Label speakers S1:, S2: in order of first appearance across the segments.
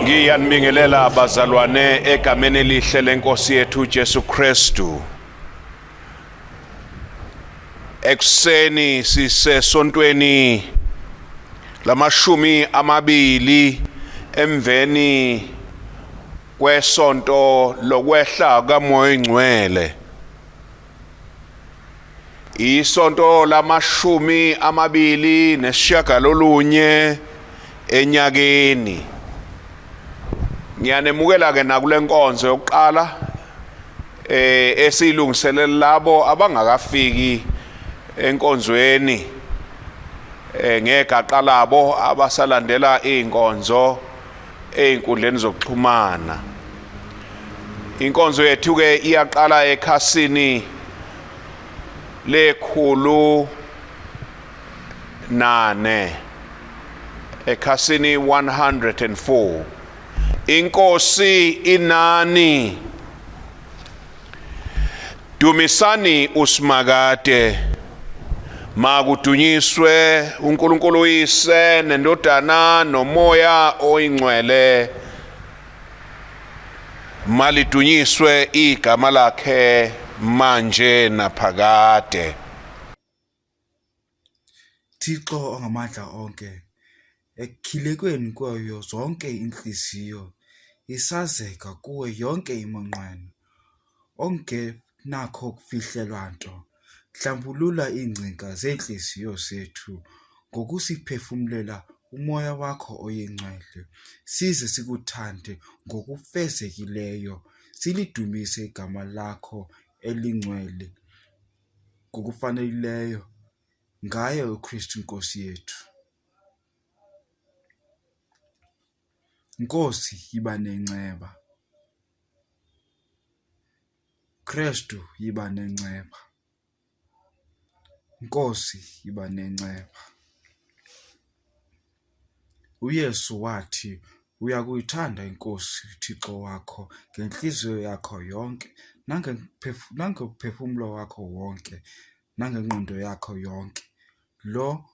S1: Ngiyanibingelela bazalwane egameni elihle lenkosi yethu Jesu Kristu. Ekuseni sisesontweni lamashumi amabili emveni kwesonto lokwehla kaMoya Ingcwele. Isonto lamashumi amabili nesishiyagalolunye enyakeni. Ngiyanemukela ke nakule nkonzo yokuqala esiyilungiselela labo abangakafiki enkonzweni ngegaqa labo abasalandela inkonzo einkundleni zokuxhumana. Inkonzo yethu ke iyaqala ekhasini lekhulu 8 ekhasini 104. Inkosi inani, dumisani uSimakade, makudunyiswe uNkulunkulu uyise nendodana nomoya oyingcwele, malidunyiswe igama lakhe manje naphakade.
S2: Thixo ongamandla onke, ekukhilekweni kwayo zonke inhliziyo isazeka kuwe yonke imonqweno, ongenakho ukufihlelwa nto. Hlambulula ingcinga zenhliziyo zethu ngokusiphefumulela umoya wakho oyingcwele, size sikuthande ngokufezekileyo, silidumise igama lakho elingcwele ngokufaneleyo ngaye uKristu Nkosi yethu. Nkosi yiba nenceba. Kristu yiba nenceba. Nkosi yiba nenceba. uYesu wathi uyakuyithanda inkosi uThixo wakho ngenhliziyo yakho yonke, nangophefumulo wakho wonke, nangengqondo yakho yonke. Lo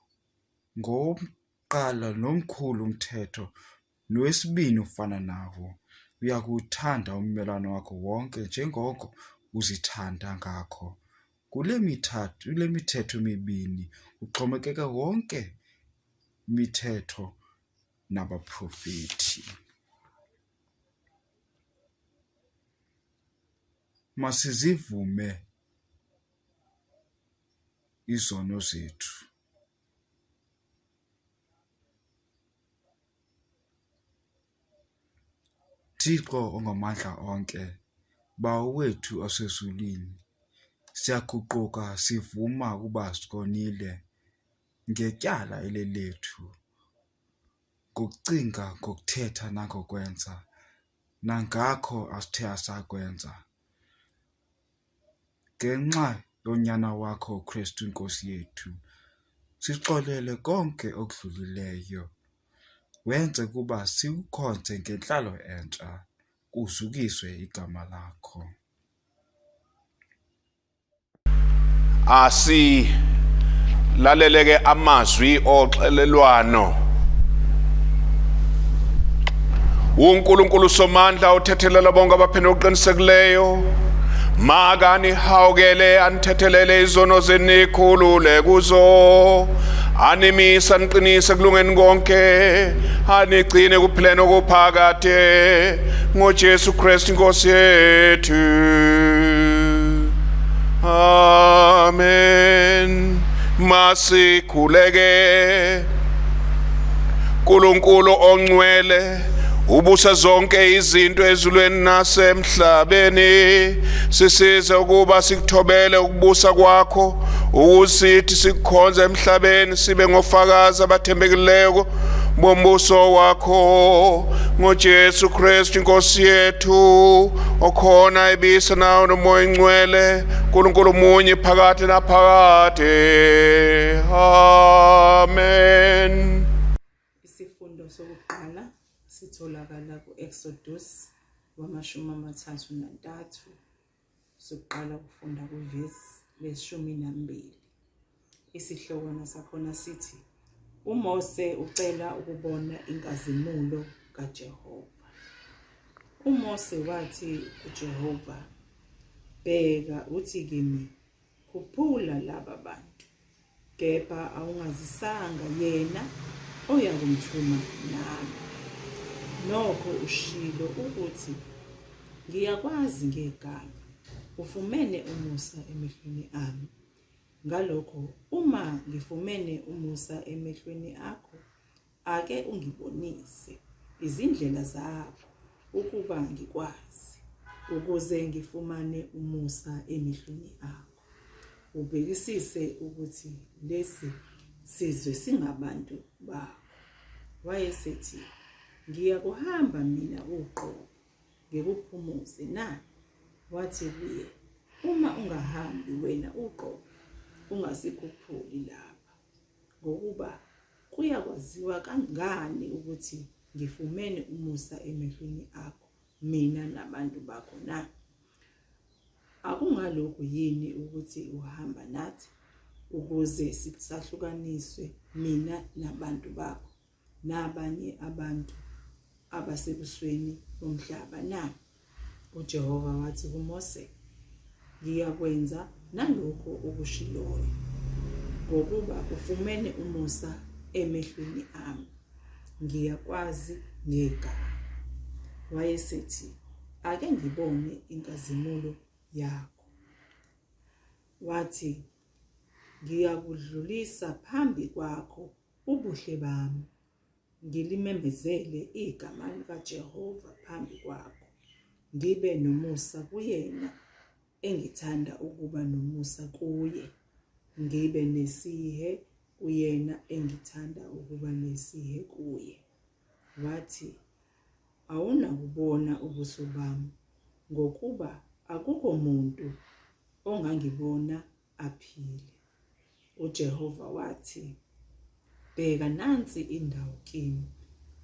S2: ngowokuqala nomkhulu umthetho, nowesibini ufana nawo. Uyakuthanda ummelwane wakho wonke njengoko uzithanda ngakho. Kule mithetho mibini uxhomekeke wonke imithetho nabaprofeti. Masizivume izono zethu. Thixo ongamandla onke, Bawo wethu osezulwini, siyaguquka sivuma ukuba sikonile ngetyala lethu, ngokucinga, ngokuthetha nangokwenza, nangakho asithe asakwenza. Ngenxa yonyana wakho uKristu Nkosi yethu, sixolele konke okudlulileyo, wenze kuba sikukhonze ngenhlalo entsha, kuzukiswe igama lakho.
S1: Laleleke amazwi oxelelwano. uNkulunkulu somandla uthethelela bonke abaphinde uqinisekileyo, makani hawukele anithethelele izono zenikhulule kuzo, animisa niqinise kulungeni konke, anigcine kuphileni okuphakade, ngoJesu Kristu Nkosi yethu. Amen. Masikhuleke. Nkulunkulu ongcwele, ubusa zonke izinto ezulwini nasemhlabeni, sisize ukuba sikuthobele ukubusa kwakho, ukusithi sikukhonze emhlabeni sibe ngofakazi abathembekileyo bombuso wakho, ngoJesu Kristu inkosi yethu, okhona ebisa nawo nomoya ingcwele, uNkulunkulu munye phakathi naphakade. Amen.
S3: Isifundo sokuqala sitholakala ku-Exodus 33 sokuqala kufunda kuvesi le-12. Isihloko sakhona sithi uMose ucela ukubona inkazimulo kaJehova. uMose wathi kuJehova, bheka uthi kimi, khuphula laba bantu, kepha awungazisanga yena oyakumthuma nami. Nokho ushilo ukuthi ngiyakwazi ngegama, ufumene umusa emehlweni ami. Ngalokho uma ngifumene umusa emehlweni akho, ake ungibonise izindlela zakho ukuba ngikwazi, ukuze ngifumane umusa emehlweni akho. Ubhekisise ukuthi lesi sizwe singabantu bakho. Wayesethi, ngiyakuhamba mina uqobo, ngikuphumuze na? Wathi kuye, uma ungahambi wena uqobo, ungasikhuphuli lapha, ngokuba kuyakwaziwa kangani ukuthi ngifumene umusa emehlweni akho, mina nabantu bakho na? Akungalokhu yini ukuthi uhamba nathi, ukuze sahlukaniswe mina nabantu bakho nabanye abantu abasebusweni bomhlaba na? uJehova wathi kuMose, ngiyakwenza nalokho okushiloyo, ngokuba ufumene umusa emehlweni ami, ngiyakwazi ngegama. Wayesethi, ake ngibone inkazimulo yakho. Wathi, ngiyakudlulisa phambi kwakho ubuhle bami, ngilimemezele igama likaJehova phambi kwakho, ngibe nomusa kuyena engithanda ukuba nomusa kuye, ngibe nesihe kuyena engithanda ukuba nesihe kuye. Wathi, awunakubona ubuso bami, ngokuba akukho muntu ongangibona aphile. uJehova wathi, bheka nansi indawo kimi,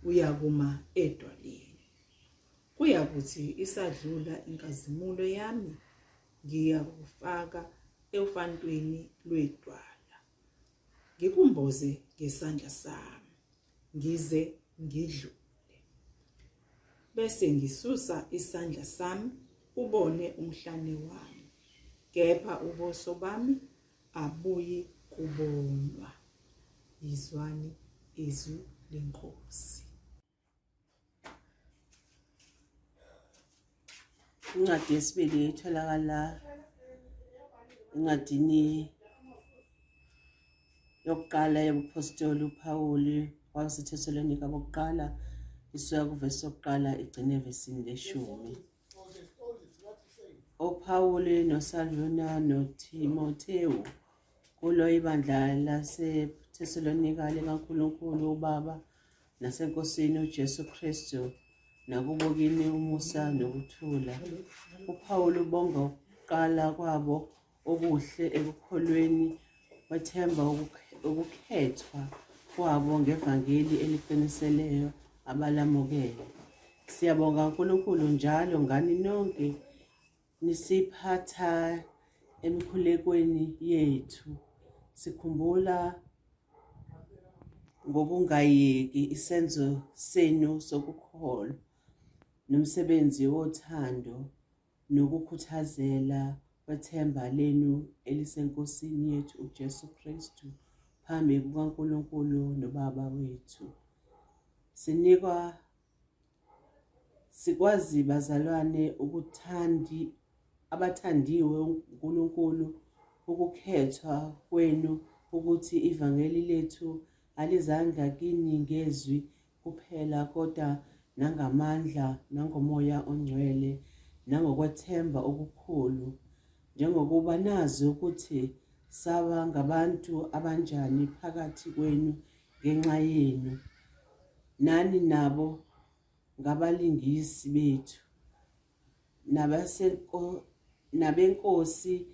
S3: uyakuma edwaleni. Kuyakuthi isadlula inkazimulo yami, ngiyakufaka ewufantwini lwedwala, ngikumboze ngesandla sami, ngize ngidlule. Bese ngisusa isandla sami, ubone umhlane wami, kepha ubuso bami abuyi kubonwa. Yizwani izwi lenkosi.
S4: Incwadi yesibili itholakala encwadini yokuqala yobuphostoli uPawuli waseThesalonika bokuqala, isuka kuvesi yokuqala igcine evesini le-10. uPawuli noSilvana noTimothewu kulo ibandla laseThesalonika likaNkulunkulu uBaba naseNkosini uJesu Kristu, nakubo kini umusa nokuthula. uPawuli ubonga ukuqala kwabo okuhle ekukholweni, wethemba ukukhethwa kwabo ngevangeli eliqiniseleyo abalamukele. Siyabonga uNkulunkulu njalo ngani nonke nisiphatha emikhulekweni yethu, sikhumbula ngokungayeki isenzo senu sokukholwa nomsebenzi wothando nokukhuthazela wethemba lenu eliseNkosini yethu uJesu Kristu phambi kukaNkulunkulu noBaba wethu. Sikwazi bazalwane abathandiwe uNkulunkulu ukukhethwa kwenu ukuthi ivangeli lethu alizanga kini ngezwi kuphela kodwa nangamandla nangomoya ongcwele nangokwethemba okukhulu, njengokuba nazi ukuthi saba ngabantu abanjani phakathi kwenu ngenxa yenu, nani nabo ngabalingisi bethu nabenkosi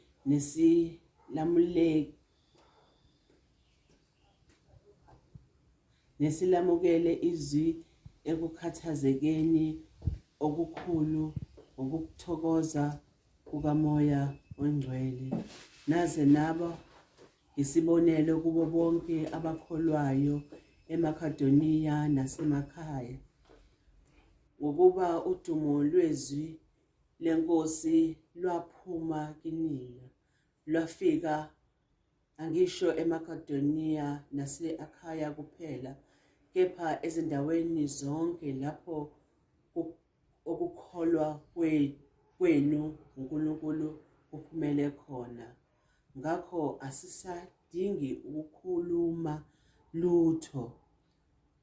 S4: nesilamukele izwi ekukhathazekeni okukhulu ngokuthokoza kukamoya ongcwele, naze nabo isibonelo kubo bonke abakholwayo eMakedoniya nasemakhaya, ngokuba udumo lwezwi lenkosi lwaphuma kinina, lwafika angisho eMakedoniya nase-Akhaya kuphela, kepha ezindaweni zonke lapho ukukholwa kwenu uNkulunkulu kuphumele khona. Ngakho asisadingi ukukhuluma lutho,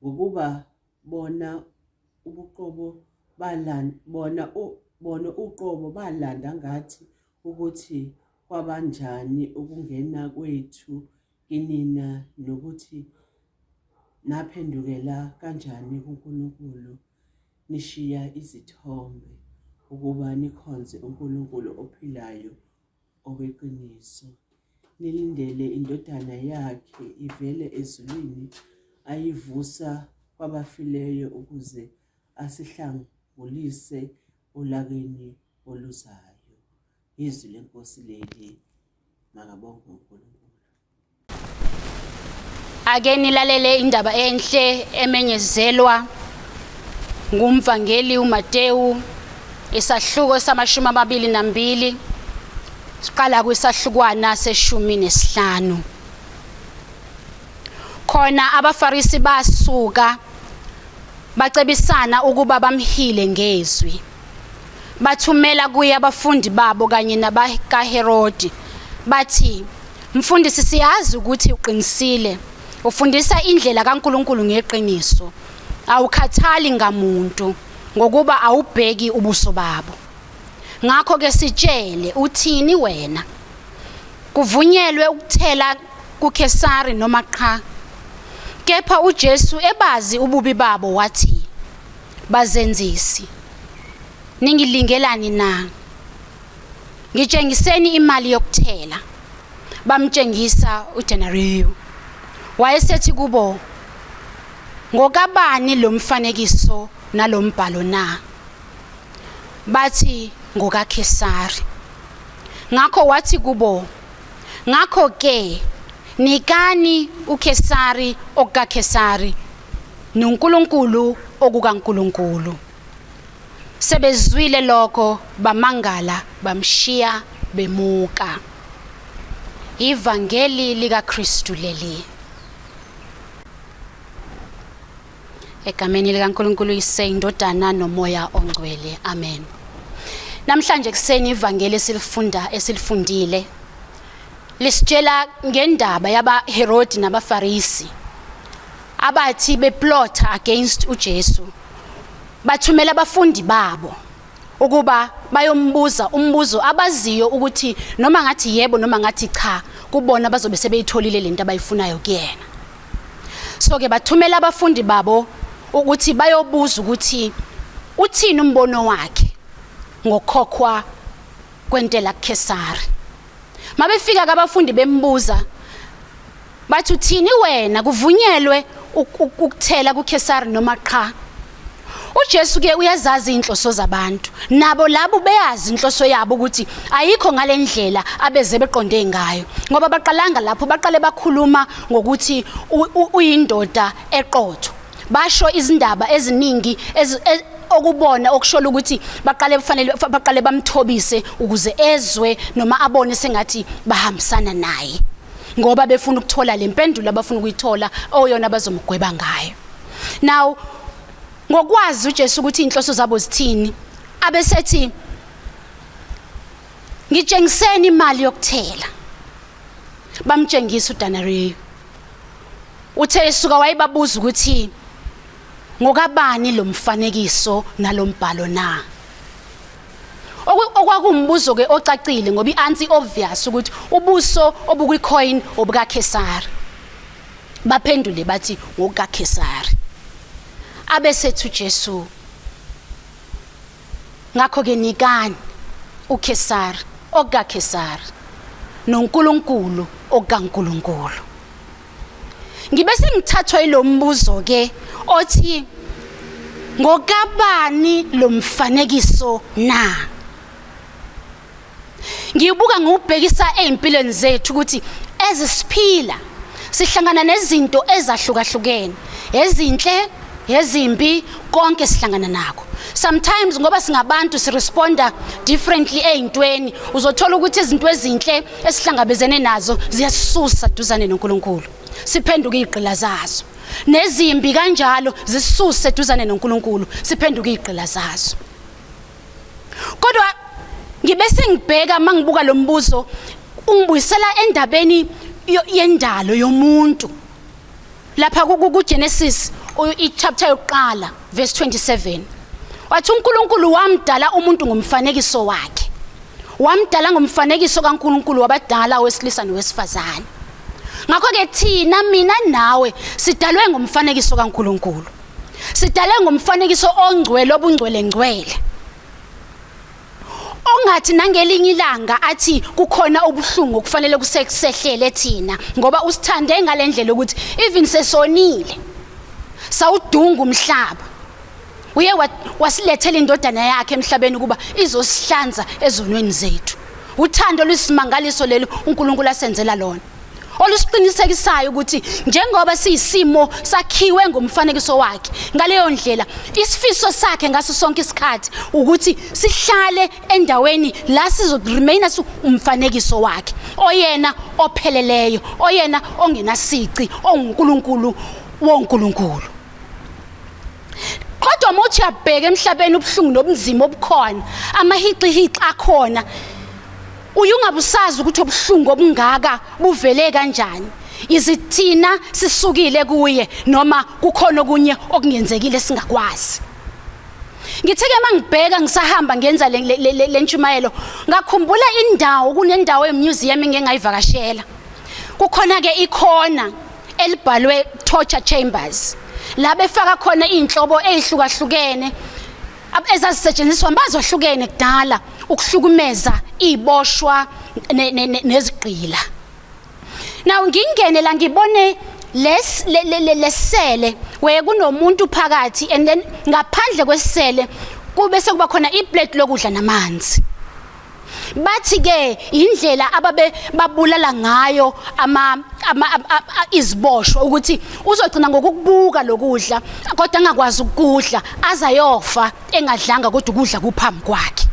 S4: ngokuba bona uqobo balanda ngathi ukuthi kwabanjani ukungena kwethu kinina, nokuthi naphendukela kanjani kuNkulunkulu nishiya izithombe ukuba nikhonze uNkulunkulu ophilayo oweqiniso, nilindele indodana yakhe ivele ezulwini ayivusa kwabafileyo ukuze asihlangulise olakeni oluzayo. Izwi lenkosi leli, makabongwe uNkulunkulu.
S5: Ake nilalele indaba enhle emenyezelwa ngumvangeli uMatewu, isahluko sama-22, siqala kwisahlukwana se-15. Khona abaFarisi basuka bacebisana ukuba bamhile ngezwi, bathumela kuye abafundi babo kanye nabakaHerodi, bathi, "Mfundisi, siyazi ukuthi uqinisile, ufundisa indlela kaNkulunkulu ngeqiniso, awukhathali ngamuntu ngokuba awubheki ubuso babo. Ngakho ke sitshele, uthini wena? Kuvunyelwe ukuthela kuKesari noma cha?" Kepha uJesu ebazi ububi babo wathi, "Bazenzisi, ningilingelani na? Ngitshengiseni imali yokuthela." Bamtshengisa udenariyo. Wayesethi kubo, "Ngokabani lo mfanekiso nalombhalo na?" Bathi, "NgokaKesari." Ngakho wathi kubo, "Ngakho ke nikani uKesari okukaKesari, noNkulunkulu okukaNkulunkulu." Sebezwile lokho bamangala, bamshiya bemuka. Ivangeli likaKristu leli. Egameni likaNkulunkulu ise indodana nomoya ongcwele. Amen. Namhlanje kuseni ivangeli esilifundile lisitshela ngendaba yabaHerodi nabaFarisi abathi beplota against uJesu. Bathumela abafundi babo ukuba bayombuza umbuzo abaziyo ukuthi noma ngathi yebo noma ngathi cha, kubona bazobe sebeyitholile lento abayifunayo kuyena. So ke bathumela abafundi babo ukuthi bayobuza ukuthi uthini umbono wakhe ngokhokhwa kwentela kuKesari. Mabefika kabafundi bembuza bathi, "Uthini wena? Kuvunyelwe ukuthela kuKesari noma cha?" uJesu ke uyazazi inhloso zabantu, nabo labo beyazi inhloso yabo ukuthi ayikho ngalendlela abeze beqonde ngayo, ngoba baqalanga lapho baqale bakhuluma ngokuthi uyindoda eqotho. Basho izindaba eziningi okubona okushola ukuthi baqale bamthobise ukuze ezwe noma abone sengathi bahambisana naye, ngoba befuna ukuthola lempendulo abafuna ukuyithola oyona bazomgweba ngayo. Now ngokwazi uJesu ukuthi inhloso zabo zithini, abesethi, "Ngitshengiseni imali yokuthela." Bamtshengisa udenariyo. uthe esuka wayebabuza ukuthi ngokabani lo mfanekiso nalombhalo na. Okwakumbuzo ke ocacile ngoba iansi obvious ukuthi ubuso obukwicoin obuka Kesari. Baphendule bathi ngokuka Kesari. Abesethu Jesu ngakho ke nikani uKesari okuka Kesari noNkulunkulu okaNkulunkulu. Ngibe sengithathwa yilo mbuzo ke othi ngokabani lo mfanekiso na. Ngibuka ngubhekisa empilweni zethu ukuthi ezisiphila sihlangana nezinto ezahlukahlukene, ezinhle, ezimbi, konke sihlangana nakho. Sometimes ngoba singabantu si responda differently eintweni, uzothola ukuthi izinto ezinhle esihlangabezene nazo ziyasisusa duzane noNkulunkulu. Siphenduka igqila zazo. Nezimbi kanjalo zisuse duzane noNkulunkulu, siphenduka igqila zazo. Kodwa ngibe sengibheka mangibuka lo mbuzo ungibuyisela endabeni yendalo yomuntu. Lapha ku Genesis ichapter yokuqala verse 27. Wathi uNkulunkulu wamdala umuntu ngomfanekiso wakhe. Wamdala ngomfanekiso kaNkulunkulu wabadala owesilisa nowesifazane. Ngakho ke thina mina nawe sidalwe ngomfanekiso kaNkulunkulu. Sidalwe ngomfanekiso ongcwele obungcwele ngcwele. Ongathi nangelinye ilanga athi kukhona ubuhlungu kufanele kusehlele thina ngoba usithande ngalendlela ukuthi even sesonile sawudunga umhlaba. Uye wasilethela indodana yakhe emhlabeni kuba izosihlanza ezonweni zethu. Uthando lwesimangaliso lelo uNkulunkulu asenzela lona. Olusiqinisekisayo ukuthi njengoba siyisimo sakhiwe ngomfanekiso wakhe, ngaleyo ndlela isifiso sakhe ngaso sonke isikhathi ukuthi sihlale endaweni la sizoremaina umfanekiso wakhe, oyena opheleleyo, oyena ongenasici, onguNkulunkulu woNkulunkulu. Kodwa mothi yabheka emhlabeni ubuhlungu nobunzima obukhona, amahiqi akhona, uyungabusazi ukuthi ubuhlungu obungaka buvele kanjani. Izithina sisukile kuye noma kukhona okunye okungenzekile singakwazi. Ngitheke mangibheka ngisahamba ngenza le Intshumayelo, ngakhumbula indawo kunendawo emuseum engengayivakashela. Kukhona ke ikhona elibhalwe torture chambers. La befaka khona inhlobo ezihlukahlukene ezazisetshenziswa bazohlukene kudala ukuhlukumeza iboshwa nezigqila. Now ngingene la ngibone lesele where kunomuntu phakathi and then ngaphandle kwesele kube sekuba khona iplate lokudla namanzi. Bathi ke indlela ababe babulala ngayo iziboshwa ukuthi uzogcina ngokubuka lokudla kodwa angakwazi ukudla azayofa engadlanga kodwa ukudla kuphambi kwakhe.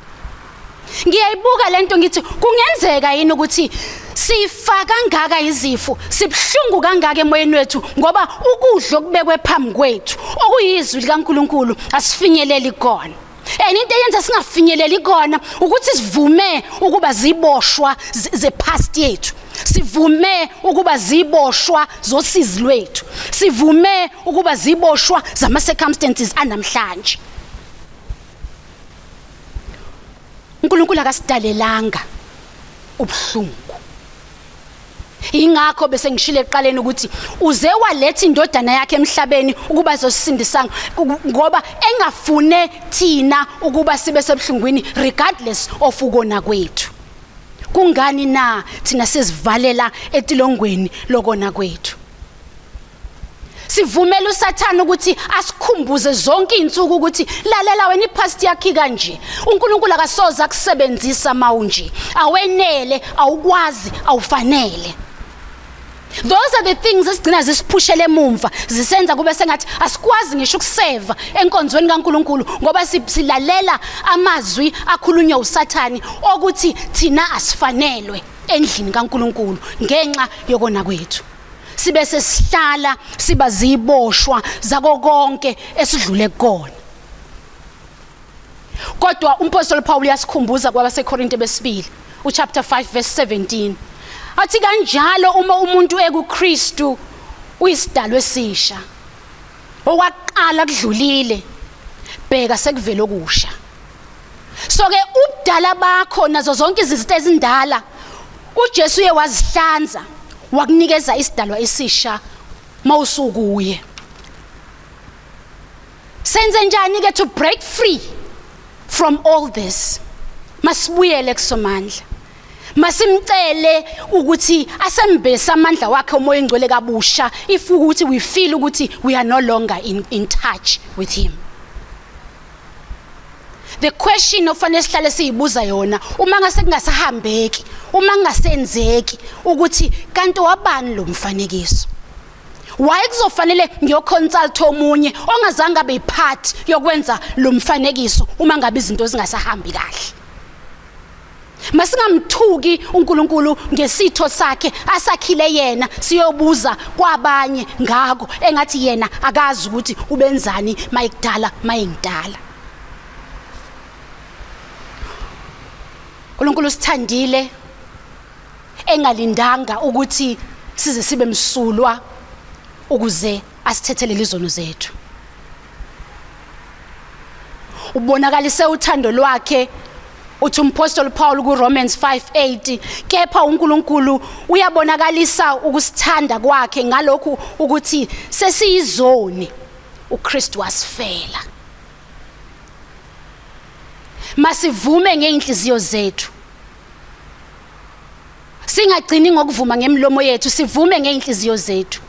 S5: Ngiyayibuka lento ngithi kungenzeka yini ukuthi sifa kangaka izifo, sibhlungu kangaka emoyeni wethu ngoba ukudla okubekwe phambi kwethu okuyizwi likaNkulunkulu asifinyeleli khona. Into eyenza singafinyeleli khona ukuthi sivume ukuba ziboshwa zepast yethu. Sivume ukuba ziboshwa zosizi lwethu. Sivume ukuba ziboshwa zama circumstances anamhlanje. uNkulunkulu akasidalelanga ubuhlungu. Ingakho bese ngishile eqaleni ukuthi uze waletha indodana yakhe emhlabeni ukuba zosindisanga ngoba engafune thina ukuba sibe sebuhlungwini regardless of ukona kwethu. Kungani na thina sizivalela etilongweni lokona kwethu? Sivumela uSathane ukuthi asikhumbuze zonke izinsuku ukuthi lalela wena ipast yakhe kanje. uNkulunkulu akasoza kusebenzisa mawunje. Awenele, awukwazi, awufanele. Those are the things esigcina zisiphushele emumva, zisenza kube sengathi asikwazi ngisho ukuseva enkonzweni kaNkulunkulu ngoba silalela amazwi akhulunywa uSathane okuthi thina asifanelwe endlini kaNkulunkulu ngenxa yokona kwethu. Sibe sesihlala siba ziboshwa zako konke esidlule kukona. Kodwa uMpostoli Paul uyasikhumbuza kwabaseKorinte besibili, chapter 5 verse 17. Athi kanjalo uma umuntu ekuKristu uyisidalwa esisha okwaqala kudlulile bheka sekuvela okusha. So ke ubudala bakho nazo zonke izinto ezindala uJesu uye wazihlanza wakunikeza isidalwa esisha mawusukuye. Senze njani ke to break free from all this? Masibuyele kusomandla. Masimcele ukuthi asembese amandla wakhe umoya engcwele kabusha if ukuthi we feel ukuthi we are no longer in touch with him. The question ofanele sihlale siyibuza yona uma ngase kungasahambeki, uma ngasenzeki ukuthi kanti wabani lo mfanekiso? Why kuzofanele ngiyoconsult omunye ongazange abe part yokwenza lo mfanekiso uma ngabe izinto zingasahambi kahle? Masingamthuki uNkulunkulu ngesitho sakhe asakhile yena siyobuza kwabanye ngako engathi yena akazi ukuthi ubenzani mayikudala mayengidala. uNkulunkulu sithandile engalindanga ukuthi size sibe msulwa ukuze asithethele izono zethu. Ubonakalise uthando lwakhe uthi umpostoli Paul ku Romans 5:8 kepha uNkulunkulu uyabonakalisa ukusithanda kwakhe ngalokhu ukuthi sesiyizoni uKristu wasifela. Masivume ngeinhliziyo zethu. Singagcini ngokuvuma ngemlomo yethu, sivume ngeinhliziyo zethu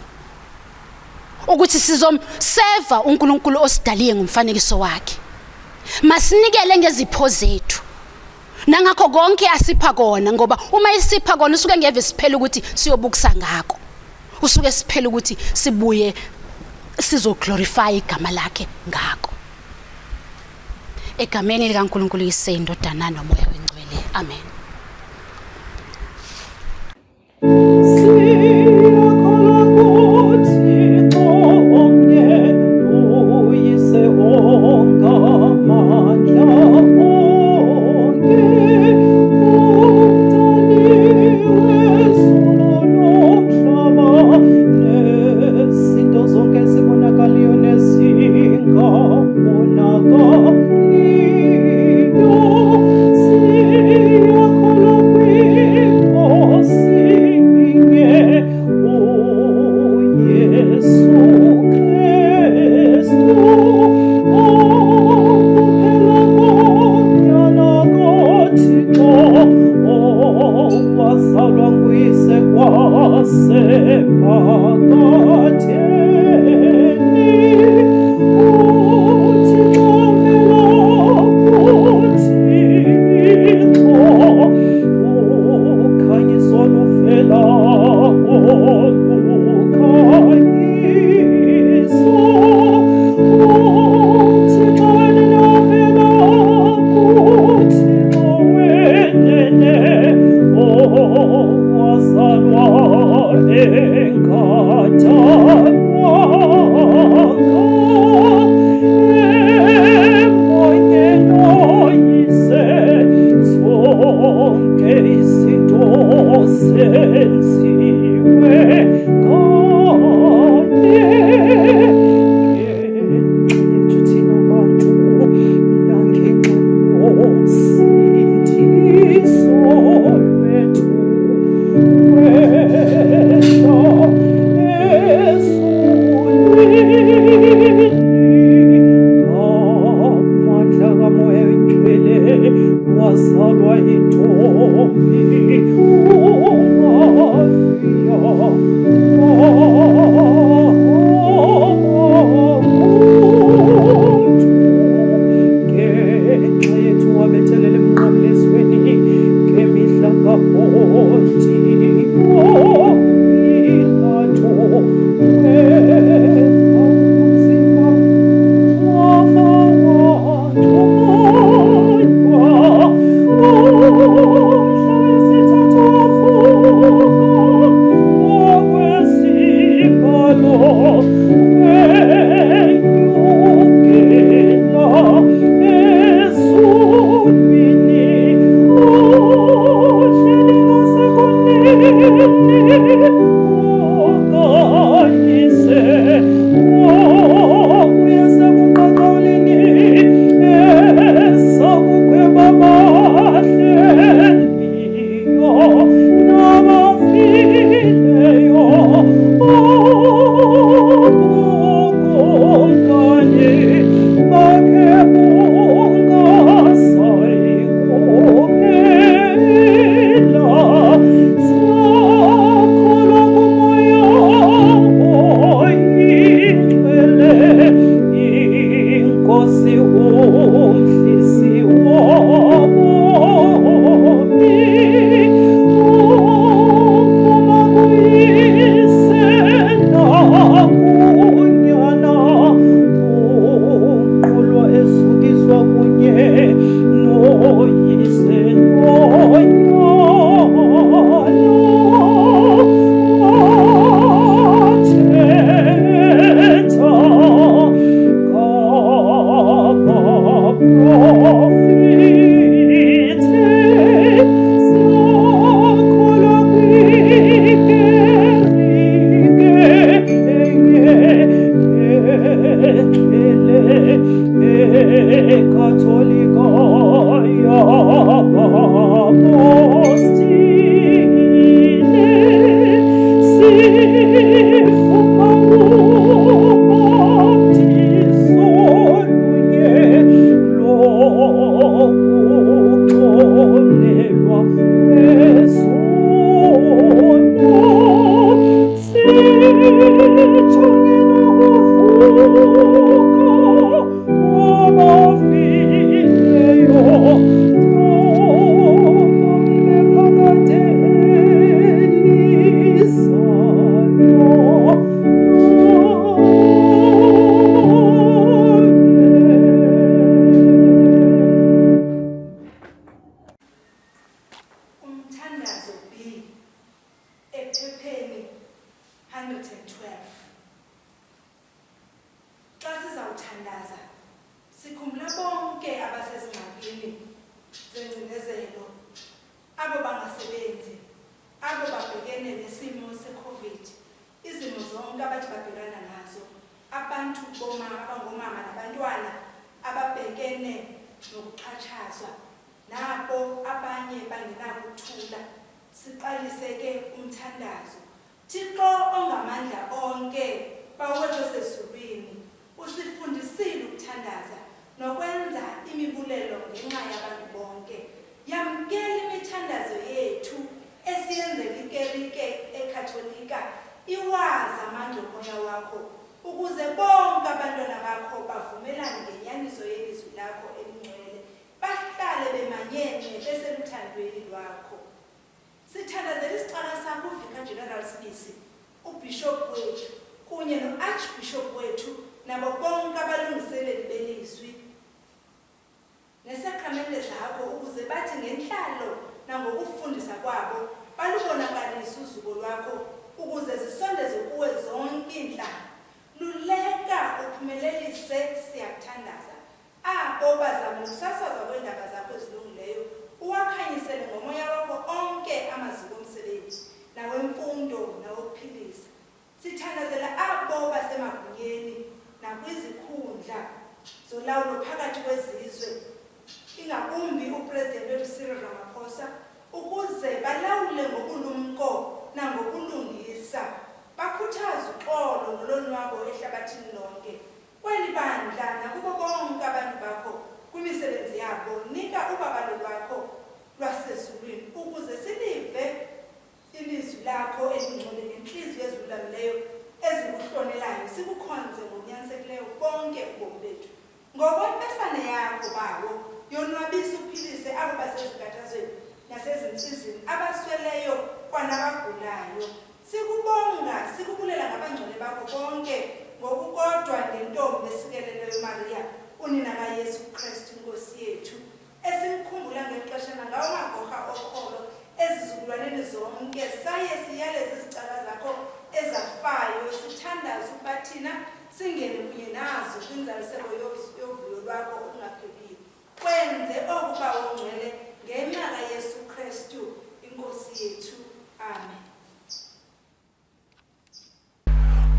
S5: ukuthi sizomseva uNkulunkulu osidaliye ngomfanekiso wakhe. Masinikele ngezipho zethu nangakho konke asipha kona, ngoba uma isipha kona usuke ngeve siphela ukuthi siyobukisa ngako, usuke siphela ukuthi sibuye sizoglorify igama lakhe ngako. Egameni likaNkulunkulu isendodana nomoya wengcwele, amen.
S6: See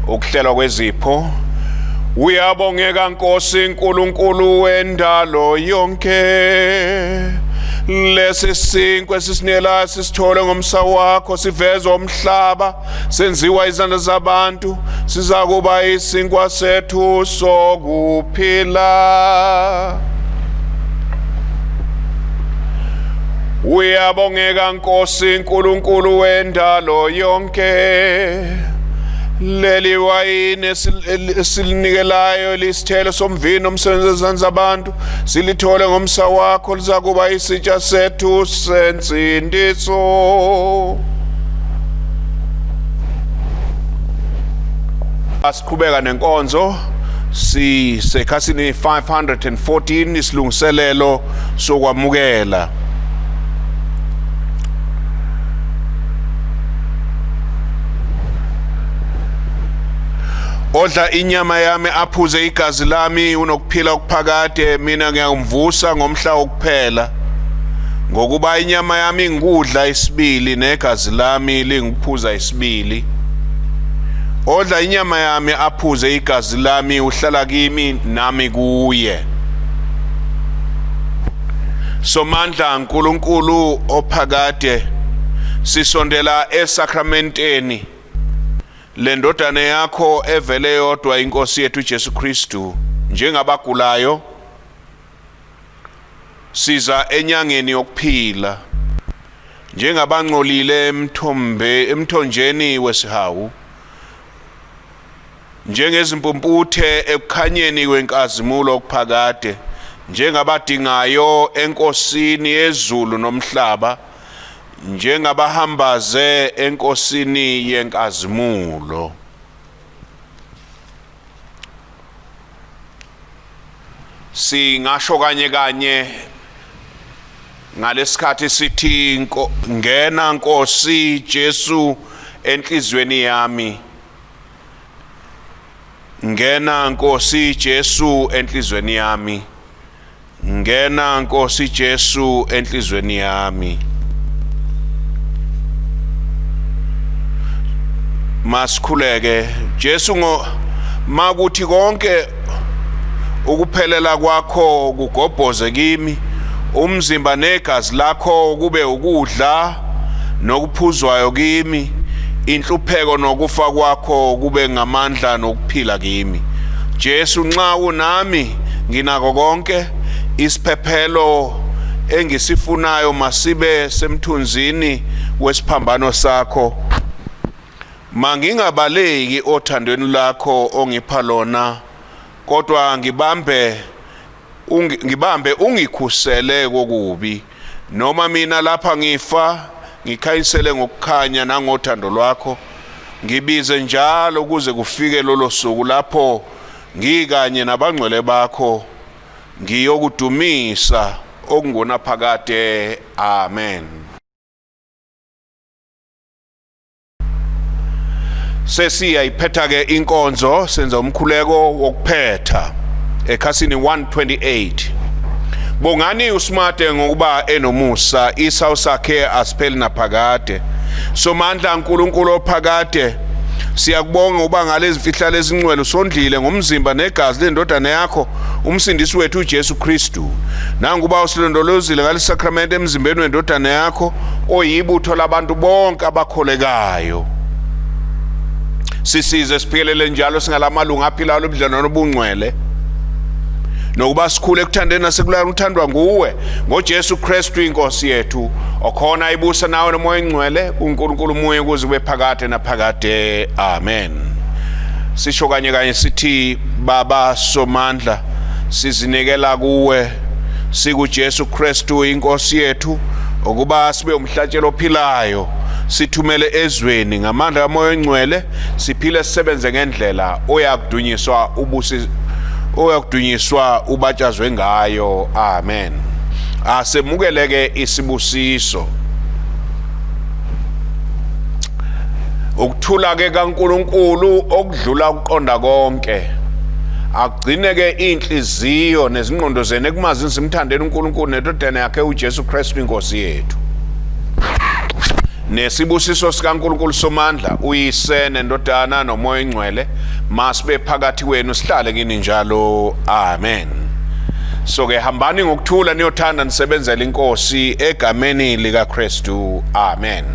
S1: Ukuhlelwa kwezipho. Uyabongeka Nkosi uNkulunkulu wendalo yonke. Lesi sinkwa esisinela sisithole ngomsa wakho sivezwa umhlaba senziwa izandla zabantu siza kuba isinkwa sethu sokuphila. Uyabongeka Nkosi uNkulunkulu wendalo yonke. leli wayini esilinikelayo lisithelo somvino umsebenzi wezandla zabantu silithole ngomsa wakho lizakuba isitsha sethu sensindiso. Asiqhubeka nenkonzo sisekhasini 514 isilungiselelo sokwamukela. Odla inyama yami aphuze igazi lami unokuphila okuphakade, mina ngiyamvusa ngomhla wokuphela. Ngokuba inyama yami ngikudla isibili negazi lami lingiphuza isibili. Odla inyama yami aphuze igazi lami uhlala kimi nami kuye. Somandla uNkulunkulu ophakade sisondela esakramenteni lendodana yakho evele yodwa inkosi yethu Jesu Kristu njengabagulayo siza enyangeni yokuphila njengabangcolile emthonjeni wesihawu njengezimpumputhe ekukhanyeni kwenkazimulo okuphakade njengabadingayo enkosini yezulu nomhlaba njengabahambaze enkosini yenkazimulo. Singasho kanye ngalesikhathi sithi ngena Nkosi Jesu enhlizweni yami. Ngena Nkosi Jesu enhlizweni yami. Ngena Nkosi Jesu enhlizweni yami. Masikhuleke Jesu makuthi konke ukuphelela kwakho kugobhoze kimi, umzimba negazi lakho kube ukudla nokuphuzwayo kimi, inhlupheko nokufa kwakho kube ngamandla nokuphila kimi. Jesu nxa unami nginako konke, isiphephelo engisifunayo masibe semthunzini wesiphambano sakho. Mangingabaleki othandweni lakho ongipha lona, kodwa ngibambe ungikhusele kokubi. Noma mina lapha ngifa ngikhanyisele ngokukhanya nangothando lwakho. Ngibize njalo ukuze kufike lolo suku lapho ngikanye nabangcwele bakho ngiyokudumisa okungona phakade. Amen. Sesiyayiphetha ke inkonzo senza umkhuleko wokuphetha ekhasini 128. Bongani uSmarte ngokuba enomusa, isawu sakhe asipheli naphakade. Somandla uNkulunkulu ophakade siyakubonga uba ngalezi mfihlalo ezingcwele usondlile ngomzimba negazi lendodana yakho umsindisi wethu uJesu Kristu. Nanguba usilondolozile ngalisakramente emzimbeni wendodana yakho oyibutho labantu bonke abakholekayo. Sisize siphelele njalo singalamalunga aphilayo obudlelwano obungcwele nokuba sikhule ekuthandeni nasekulaya uthandwa nguwe ngoJesu Kristu inkosi yethu okhona ibusa nawe nomoya engcwele uNkulunkulu umoya ukuze ube phakade naphakade. Amen. Sisho kanye sithi Baba Somandla sizinikela kuwe sikuJesu Kristu inkosi yethu ukuba sibe umhlatshelo ophilayo, sithumele ezweni ngamandla kamoya engcwele, siphile sisebenze ngendlela oyakudunyiswa ubatshazwe ngayo. Amen. Asemukeleke isibusiso. Ukuthula ke kaNkulunkulu okudlula ukuqonda konke agcine ke inhliziyo nezingqondo zenu ekumazi imthandeni uNkulunkulu nendodana yakhe uJesu Kristu inkosi yethu. Nesibusiso sikaNkulunkulu Somandla uyise nendodana nomoya engcwele masibe phakathi wenu sihlale kini njalo. Amen. So ke hambani ngokuthula niyothanda nisebenzele inkosi egameni lika Kristu. Amen.